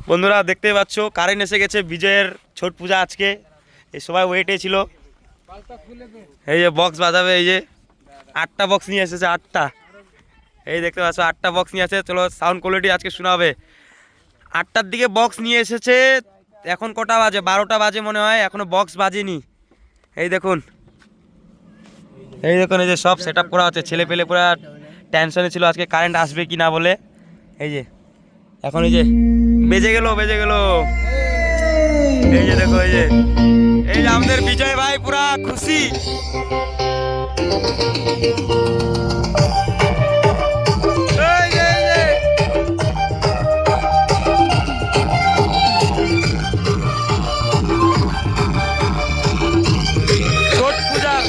বন্ধুরা দেখতে পাচ্ছ কারেন্ট এসে গেছে, বিজয়ের ছট পূজা আজকে। এই সবাই ওয়েটে ছিল, এই যে বক্স বাজাবে, এই যে 8টা বক্স নিয়ে এসেছে, 8টা। এই দেখতে পাচ্ছ 8টা বক্স নিয়ে আসে। চলো সাউন্ড কোয়ালিটি আজকে শোনা হবে। 8টার দিকে বক্স নিয়ে এসেছে, এখন কটা বাজে? 12টা বাজে মনে হয়, এখনো বক্স বাজেনি। এই দেখুন, এই দেখুন, এই যে সব সেট আপ করা হচ্ছে। ছেলে পেলে পুরো টেনশনে ছিল আজকে কারেন্ট আসবে কি না বলে। এই যে এখন এই যে বেজে গেল, বেজে গেল। এই যে দেখো, এই যে আমাদের বিজয় ভাই পুরা খুশি। এই যে ছট পূজার